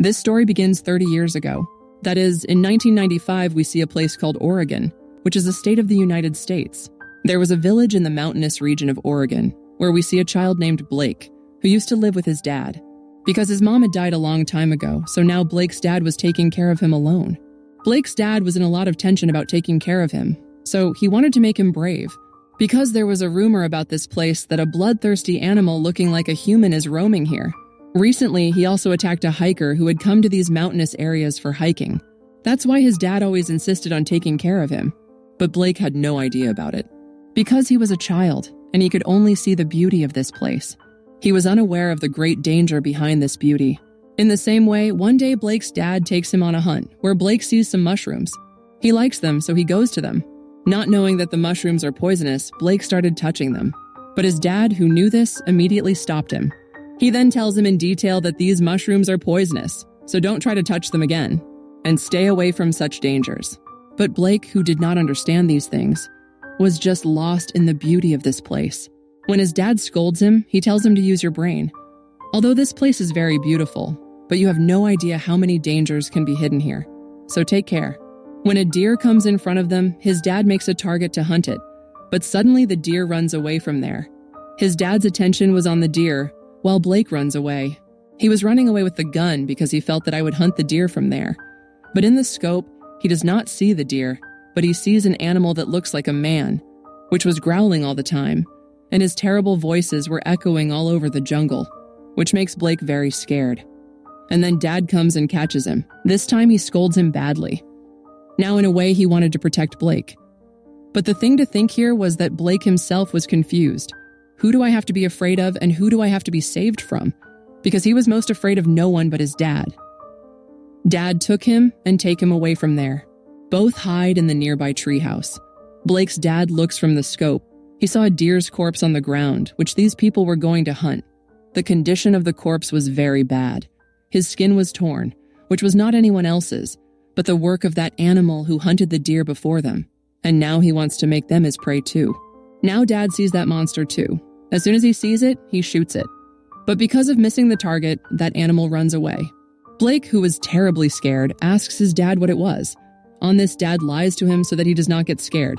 This story begins 30 years ago. That is, in 1995, we see a place called Oregon, which is a state of the United States. There was a village in the mountainous region of Oregon where we see a child named Blake, who used to live with his dad. Because his mom had died a long time ago, so now Blake's dad was taking care of him alone. Blake's dad was in a lot of tension about taking care of him, so he wanted to make him brave. Because there was a rumor about this place that a bloodthirsty animal looking like a human is roaming here. Recently, he also attacked a hiker who had come to these mountainous areas for hiking. That's why his dad always insisted on taking care of him. But Blake had no idea about it. Because he was a child, and he could only see the beauty of this place, he was unaware of the great danger behind this beauty. In the same way, one day Blake's dad takes him on a hunt where Blake sees some mushrooms. He likes them, so he goes to them. Not knowing that the mushrooms are poisonous, Blake started touching them. But his dad, who knew this, immediately stopped him. He then tells him in detail that these mushrooms are poisonous, so don't try to touch them again, and stay away from such dangers. But Blake, who did not understand these things, was just lost in the beauty of this place. When his dad scolds him, he tells him to use your brain. Although this place is very beautiful, but you have no idea how many dangers can be hidden here. So take care. When a deer comes in front of them, his dad makes a target to hunt it, but suddenly the deer runs away from there. His dad's attention was on the deer, while Blake runs away. He was running away with the gun because he felt that I would hunt the deer from there. But in the scope, he does not see the deer, but he sees an animal that looks like a man, which was growling all the time, and his terrible voices were echoing all over the jungle, which makes Blake very scared. And then Dad comes and catches him. This time he scolds him badly. Now in a way he wanted to protect Blake. But the thing to think here was that Blake himself was confused. Who do I have to be afraid of and who do I have to be saved from? Because he was most afraid of no one but his dad. Dad took him and take him away from there. Both hide in the nearby treehouse. Blake's dad looks from the scope. He saw a deer's corpse on the ground, which these people were going to hunt. The condition of the corpse was very bad. His skin was torn, which was not anyone else's, but the work of that animal who hunted the deer before them. And now he wants to make them his prey too. Now Dad sees that monster too. As soon as he sees it, he shoots it. But because of missing the target, that animal runs away. Blake, who was terribly scared, asks his dad what it was. On this, Dad lies to him so that he does not get scared.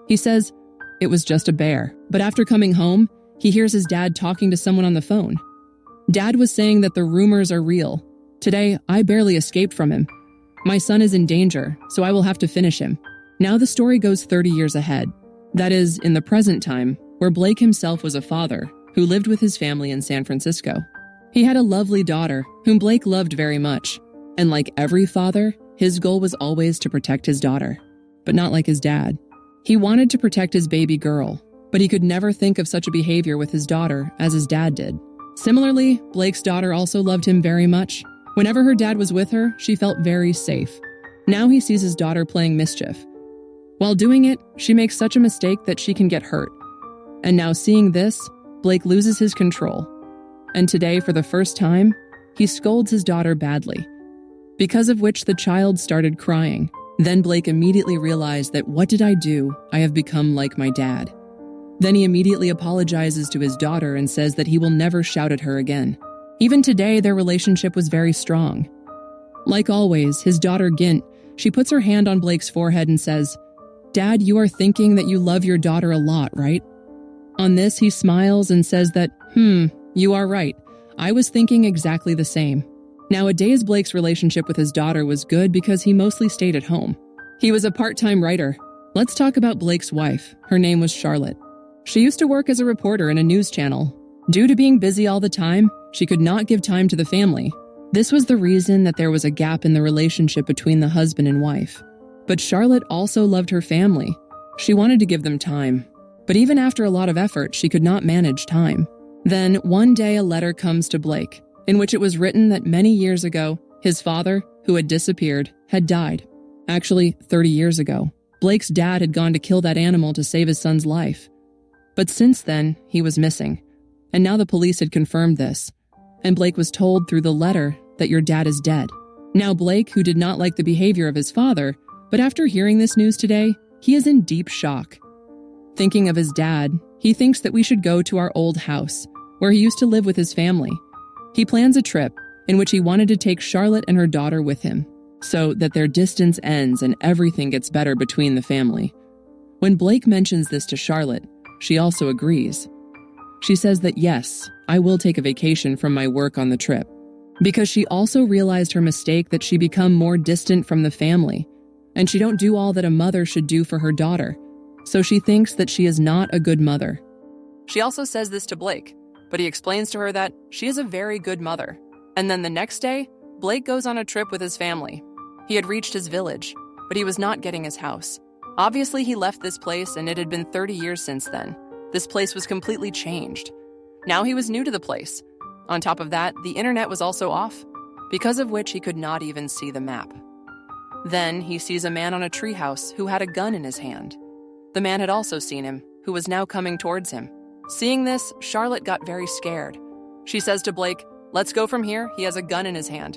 He says, it was just a bear. But after coming home, he hears his dad talking to someone on the phone. Dad was saying that the rumors are real. Today, I barely escaped from him. My son is in danger, so I will have to finish him. Now the story goes 30 years ahead. That is, in the present time, where Blake himself was a father who lived with his family in San Francisco. He had a lovely daughter, whom Blake loved very much. And like every father, his goal was always to protect his daughter. But not like his dad. He wanted to protect his baby girl, but he could never think of such a behavior with his daughter as his dad did. Similarly, Blake's daughter also loved him very much. Whenever her dad was with her, she felt very safe. Now he sees his daughter playing mischief. While doing it, she makes such a mistake that she can get hurt. And now seeing this, Blake loses his control. And today, for the first time, he scolds his daughter badly, because of which the child started crying. Then Blake immediately realized that what did I do? I have become like my dad. Then he immediately apologizes to his daughter and says that he will never shout at her again. Even today, their relationship was very strong. Like always, his daughter Gint, she puts her hand on Blake's forehead and says, Dad, you are thinking that you love your daughter a lot, right? On this, he smiles and says that, you are right. I was thinking exactly the same. Nowadays, Blake's relationship with his daughter was good because he mostly stayed at home. He was a part-time writer. Let's talk about Blake's wife. Her name was Charlotte. She used to work as a reporter in a news channel. Due to being busy all the time, she could not give time to the family. This was the reason that there was a gap in the relationship between the husband and wife. But Charlotte also loved her family. She wanted to give them time. But even after a lot of effort, she could not manage time. Then, one day a letter comes to Blake, in which it was written that many years ago, his father, who had disappeared, had died. Actually, 30 years ago. Blake's dad had gone to kill that animal to save his son's life. But since then, he was missing. And now the police had confirmed this. And Blake was told through the letter that your dad is dead. Now Blake, who did not like the behavior of his father, but after hearing this news today, he is in deep shock. Thinking of his dad, he thinks that we should go to our old house, where he used to live with his family. He plans a trip, in which he wanted to take Charlotte and her daughter with him, so that their distance ends and everything gets better between the family. When Blake mentions this to Charlotte, she also agrees. She says that yes, I will take a vacation from my work on the trip, because she also realized her mistake that she become more distant from the family, and she don't do all that a mother should do for her daughter, so she thinks that she is not a good mother. She also says this to Blake, but he explains to her that she is a very good mother. And then the next day, Blake goes on a trip with his family. He had reached his village, but he was not getting his house. Obviously, he left this place and it had been 30 years since then. This place was completely changed. Now he was new to the place. On top of that, the internet was also off, because of which he could not even see the map. Then he sees a man on a treehouse who had a gun in his hand. The man had also seen him, who was now coming towards him. Seeing this, Charlotte got very scared. She says to Blake, "Let's go from here, he has a gun in his hand."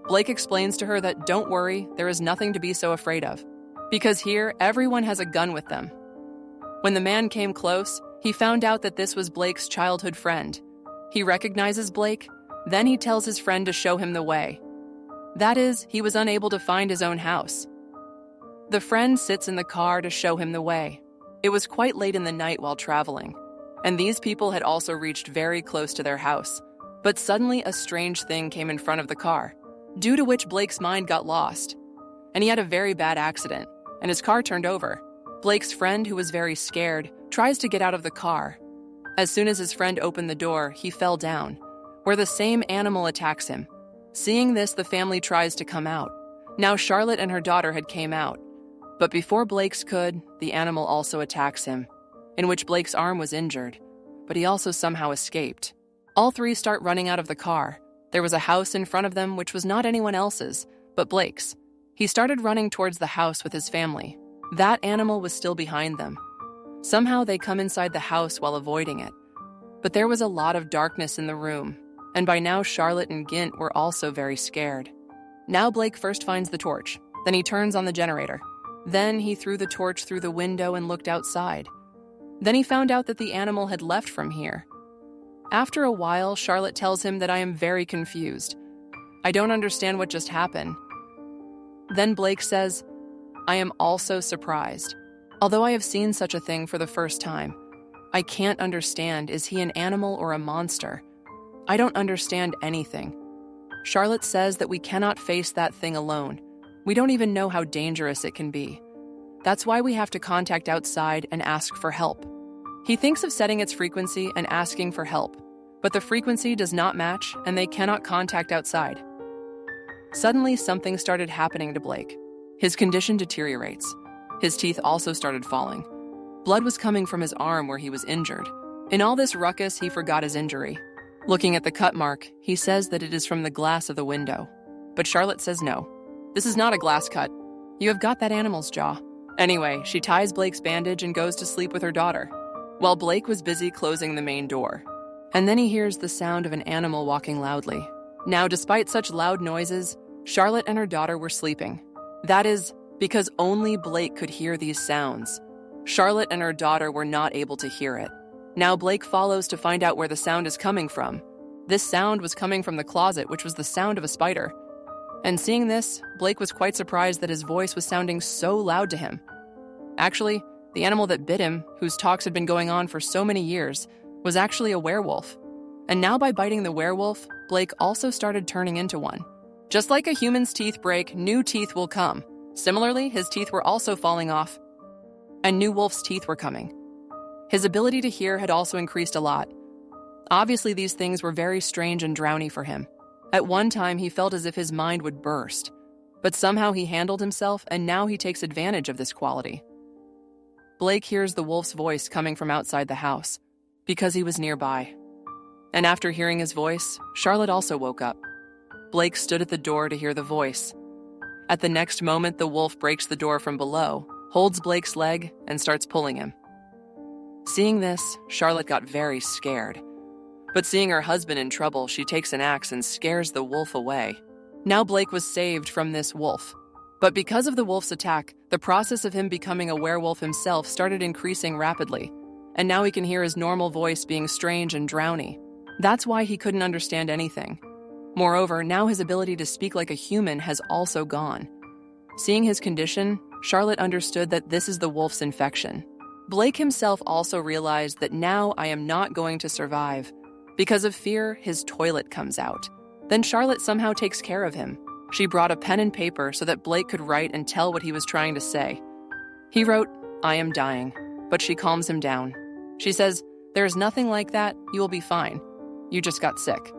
Blake explains to her that don't worry, there is nothing to be so afraid of, because here everyone has a gun with them. When the man came close, he found out that this was Blake's childhood friend. He recognizes Blake, then he tells his friend to show him the way. That is, he was unable to find his own house. The friend sits in the car to show him the way. It was quite late in the night while traveling, and these people had also reached very close to their house. But suddenly a strange thing came in front of the car, due to which Blake's mind got lost, and he had a very bad accident, and his car turned over. Blake's friend, who was very scared, tries to get out of the car. As soon as his friend opened the door, he fell down, where the same animal attacks him. Seeing this, the family tries to come out. Now Charlotte and her daughter had came out, but before Blake's could, the animal also attacks him, in which Blake's arm was injured, but he also somehow escaped. All three start running out of the car. There was a house in front of them which was not anyone else's, but Blake's. He started running towards the house with his family. That animal was still behind them. Somehow they come inside the house while avoiding it. But there was a lot of darkness in the room, and by now Charlotte and Gint were also very scared. Now Blake first finds the torch, then he turns on the generator. Then he threw the torch through the window and looked outside. Then he found out that the animal had left from here. After a while, Charlotte tells him that I am very confused. I don't understand what just happened. Then Blake says, I am also surprised. Although I have seen such a thing for the first time, I can't understand, is he an animal or a monster? I don't understand anything. Charlotte says that we cannot face that thing alone. We don't even know how dangerous it can be. That's why we have to contact outside and ask for help. He thinks of setting its frequency and asking for help, but the frequency does not match and they cannot contact outside. Suddenly, something started happening to Blake. His condition deteriorates. His teeth also started falling. Blood was coming from his arm where he was injured. In all this ruckus, he forgot his injury. Looking at the cut mark, he says that it is from the glass of the window. But Charlotte says no. This is not a glass cut. You have got that animal's jaw. Anyway, she ties Blake's bandage and goes to sleep with her daughter, while Blake was busy closing the main door. And then he hears the sound of an animal walking loudly. Now, despite such loud noises, Charlotte and her daughter were sleeping. That is, because only Blake could hear these sounds. Charlotte and her daughter were not able to hear it. Now Blake follows to find out where the sound is coming from. This sound was coming from the closet, which was the sound of a spider. And seeing this, Blake was quite surprised that his voice was sounding so loud to him. Actually, the animal that bit him, whose talks had been going on for so many years, was actually a werewolf. And now by biting the werewolf, Blake also started turning into one. Just like a human's teeth break, new teeth will come. Similarly, his teeth were also falling off, and new wolf's teeth were coming. His ability to hear had also increased a lot. Obviously, these things were very strange and drowny for him. At one time, he felt as if his mind would burst, but somehow he handled himself, and now he takes advantage of this quality. Blake hears the wolf's voice coming from outside the house, because he was nearby. And after hearing his voice, Charlotte also woke up. Blake stood at the door to hear the voice. At the next moment, the wolf breaks the door from below, holds Blake's leg, and starts pulling him. Seeing this, Charlotte got very scared. But seeing her husband in trouble, she takes an axe and scares the wolf away. Now Blake was saved from this wolf. But because of the wolf's attack, the process of him becoming a werewolf himself started increasing rapidly. And now he can hear his normal voice being strange and drowny. That's why he couldn't understand anything. Moreover, now his ability to speak like a human has also gone. Seeing his condition, Charlotte understood that this is the wolf's infection. Blake himself also realized that now I am not going to survive. Because of fear, his toilet comes out. Then Charlotte somehow takes care of him. She brought a pen and paper so that Blake could write and tell what he was trying to say. He wrote, "I am dying," but she calms him down. She says, "There is nothing like that, you will be fine. You just got sick."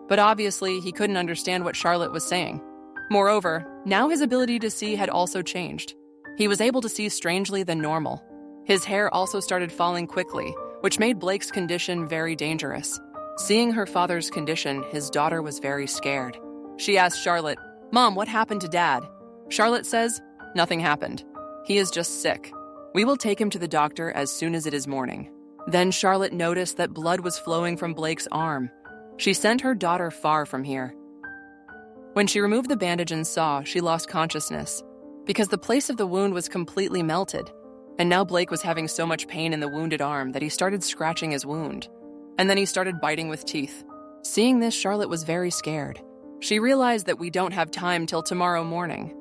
But obviously, he couldn't understand what Charlotte was saying. Moreover, now his ability to see had also changed. He was able to see strangely than normal. His hair also started falling quickly, which made Blake's condition very dangerous. Seeing her father's condition, his daughter was very scared. She asked Charlotte, "Mom, what happened to Dad?" Charlotte says, "Nothing happened. He is just sick. We will take him to the doctor as soon as it is morning." Then Charlotte noticed that blood was flowing from Blake's arm. She sent her daughter far from here. When she removed the bandage and saw, she lost consciousness because the place of the wound was completely melted. And now Blake was having so much pain in the wounded arm that he started scratching his wound. And then he started biting with teeth. Seeing this, Charlotte was very scared. She realized that we don't have time till tomorrow morning.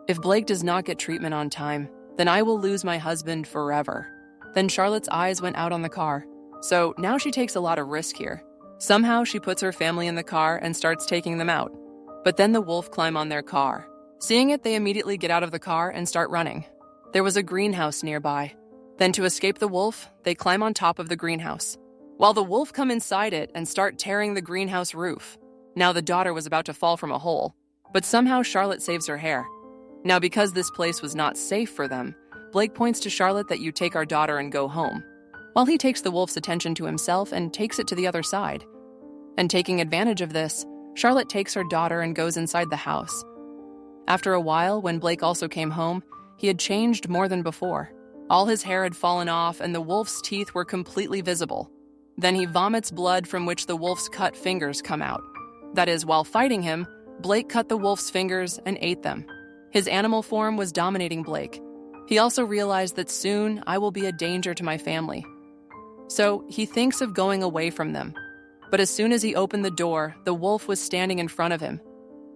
If Blake does not get treatment on time, then I will lose my husband forever. Then Charlotte's eyes went out on the car. So now she takes a lot of risk here. Somehow she puts her family in the car and starts taking them out. But then the wolf climb on their car. Seeing it, they immediately get out of the car and start running. There was a greenhouse nearby. Then to escape the wolf, they climb on top of the greenhouse. While the wolf come inside it and start tearing the greenhouse roof. Now the daughter was about to fall from a hole, but somehow Charlotte saves her hair. Now because this place was not safe for them, Blake points to Charlotte that you take our daughter and go home, while he takes the wolf's attention to himself and takes it to the other side. And taking advantage of this, Charlotte takes her daughter and goes inside the house. After a while, when Blake also came home, he had changed more than before. All his hair had fallen off and the wolf's teeth were completely visible. Then he vomits blood from which the wolf's cut fingers come out. That is, while fighting him, Blake cut the wolf's fingers and ate them. His animal form was dominating Blake. He also realized that soon I will be a danger to my family. So he thinks of going away from them. But as soon as he opened the door, the wolf was standing in front of him,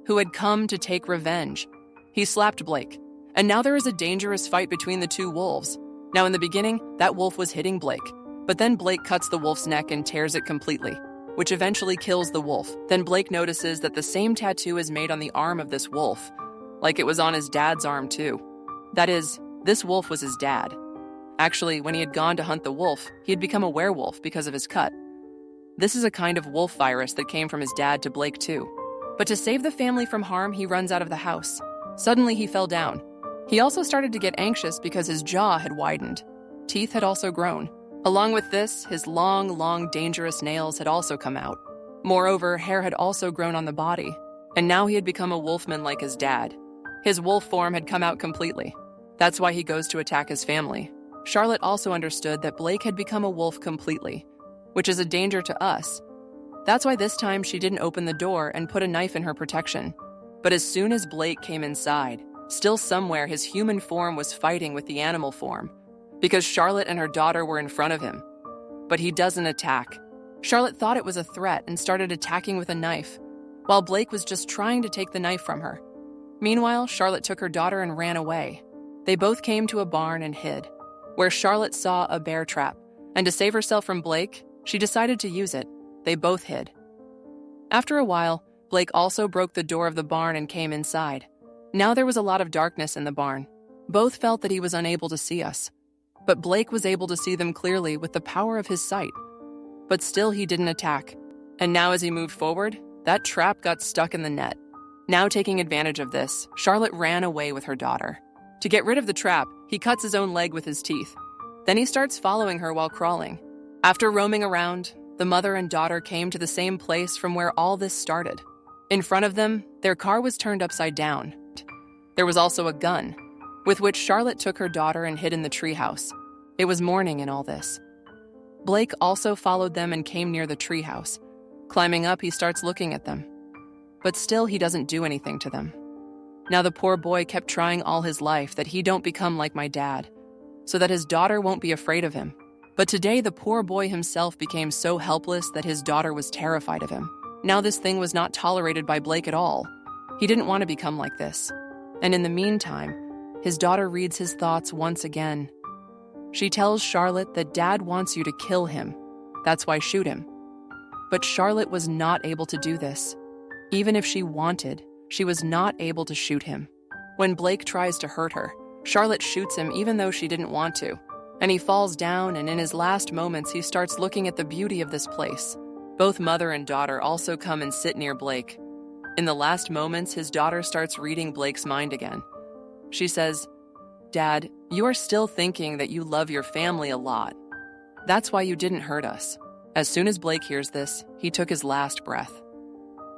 who had come to take revenge. He slapped Blake, and now there is a dangerous fight between the two wolves. Now in the beginning, that wolf was hitting Blake, but then Blake cuts the wolf's neck and tears it completely, which eventually kills the wolf. Then Blake notices that the same tattoo is made on the arm of this wolf, like it was on his dad's arm too. That is, this wolf was his dad. Actually, when he had gone to hunt the wolf, he had become a werewolf because of his cut. This is a kind of wolf virus that came from his dad to Blake too. But to save the family from harm, he runs out of the house. Suddenly he fell down. He also started to get anxious because his jaw had widened. Teeth had also grown. Along with this, his long, dangerous nails had also come out. Moreover, hair had also grown on the body, and now he had become a wolfman like his dad. His wolf form had come out completely. That's why he goes to attack his family. Charlotte also understood that Blake had become a wolf completely, which is a danger to us. That's why this time she didn't open the door and put a knife in her protection. But as soon as Blake came inside, still somewhere his human form was fighting with the animal form, because Charlotte and her daughter were in front of him. But he doesn't attack. Charlotte thought it was a threat and started attacking with a knife, while Blake was just trying to take the knife from her. Meanwhile, Charlotte took her daughter and ran away. They both came to a barn and hid, where Charlotte saw a bear trap, and to save herself from Blake, she decided to use it. They both hid. After a while, Blake also broke the door of the barn and came inside. Now there was a lot of darkness in the barn. Both felt that he was unable to see us. But Blake was able to see them clearly with the power of his sight. But still he didn't attack. And now as he moved forward, that trap got stuck in the net. Now taking advantage of this, Charlotte ran away with her daughter. To get rid of the trap, he cuts his own leg with his teeth. Then he starts following her while crawling. After roaming around, the mother and daughter came to the same place from where all this started. In front of them, their car was turned upside down. There was also a gun, with which Charlotte took her daughter and hid in the treehouse. It was morning in all this. Blake also followed them and came near the treehouse. Climbing up, he starts looking at them. But still, he doesn't do anything to them. Now the poor boy kept trying all his life that he don't become like my dad, so that his daughter won't be afraid of him. But today, the poor boy himself became so helpless that his daughter was terrified of him. Now this thing was not tolerated by Blake at all. He didn't want to become like this. And in the meantime, his daughter reads his thoughts once again. She tells Charlotte that Dad wants you to kill him. That's why shoot him. But Charlotte was not able to do this. Even if she wanted, she was not able to shoot him. When Blake tries to hurt her, Charlotte shoots him even though she didn't want to. And he falls down, and in his last moments, he starts looking at the beauty of this place. Both mother and daughter also come and sit near Blake. In the last moments, his daughter starts reading Blake's mind again. She says, "Dad, you are still thinking that you love your family a lot. That's why you didn't hurt us." As soon as Blake hears this, he took his last breath.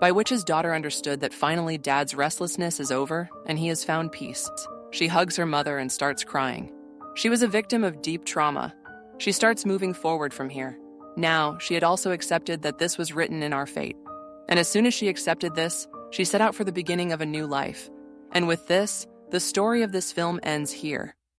By which his daughter understood that finally Dad's restlessness is over and he has found peace. She hugs her mother and starts crying. She was a victim of deep trauma. She starts moving forward from here. Now, she had also accepted that this was written in our fate. And as soon as she accepted this, she set out for the beginning of a new life. And with this, the story of this film ends here.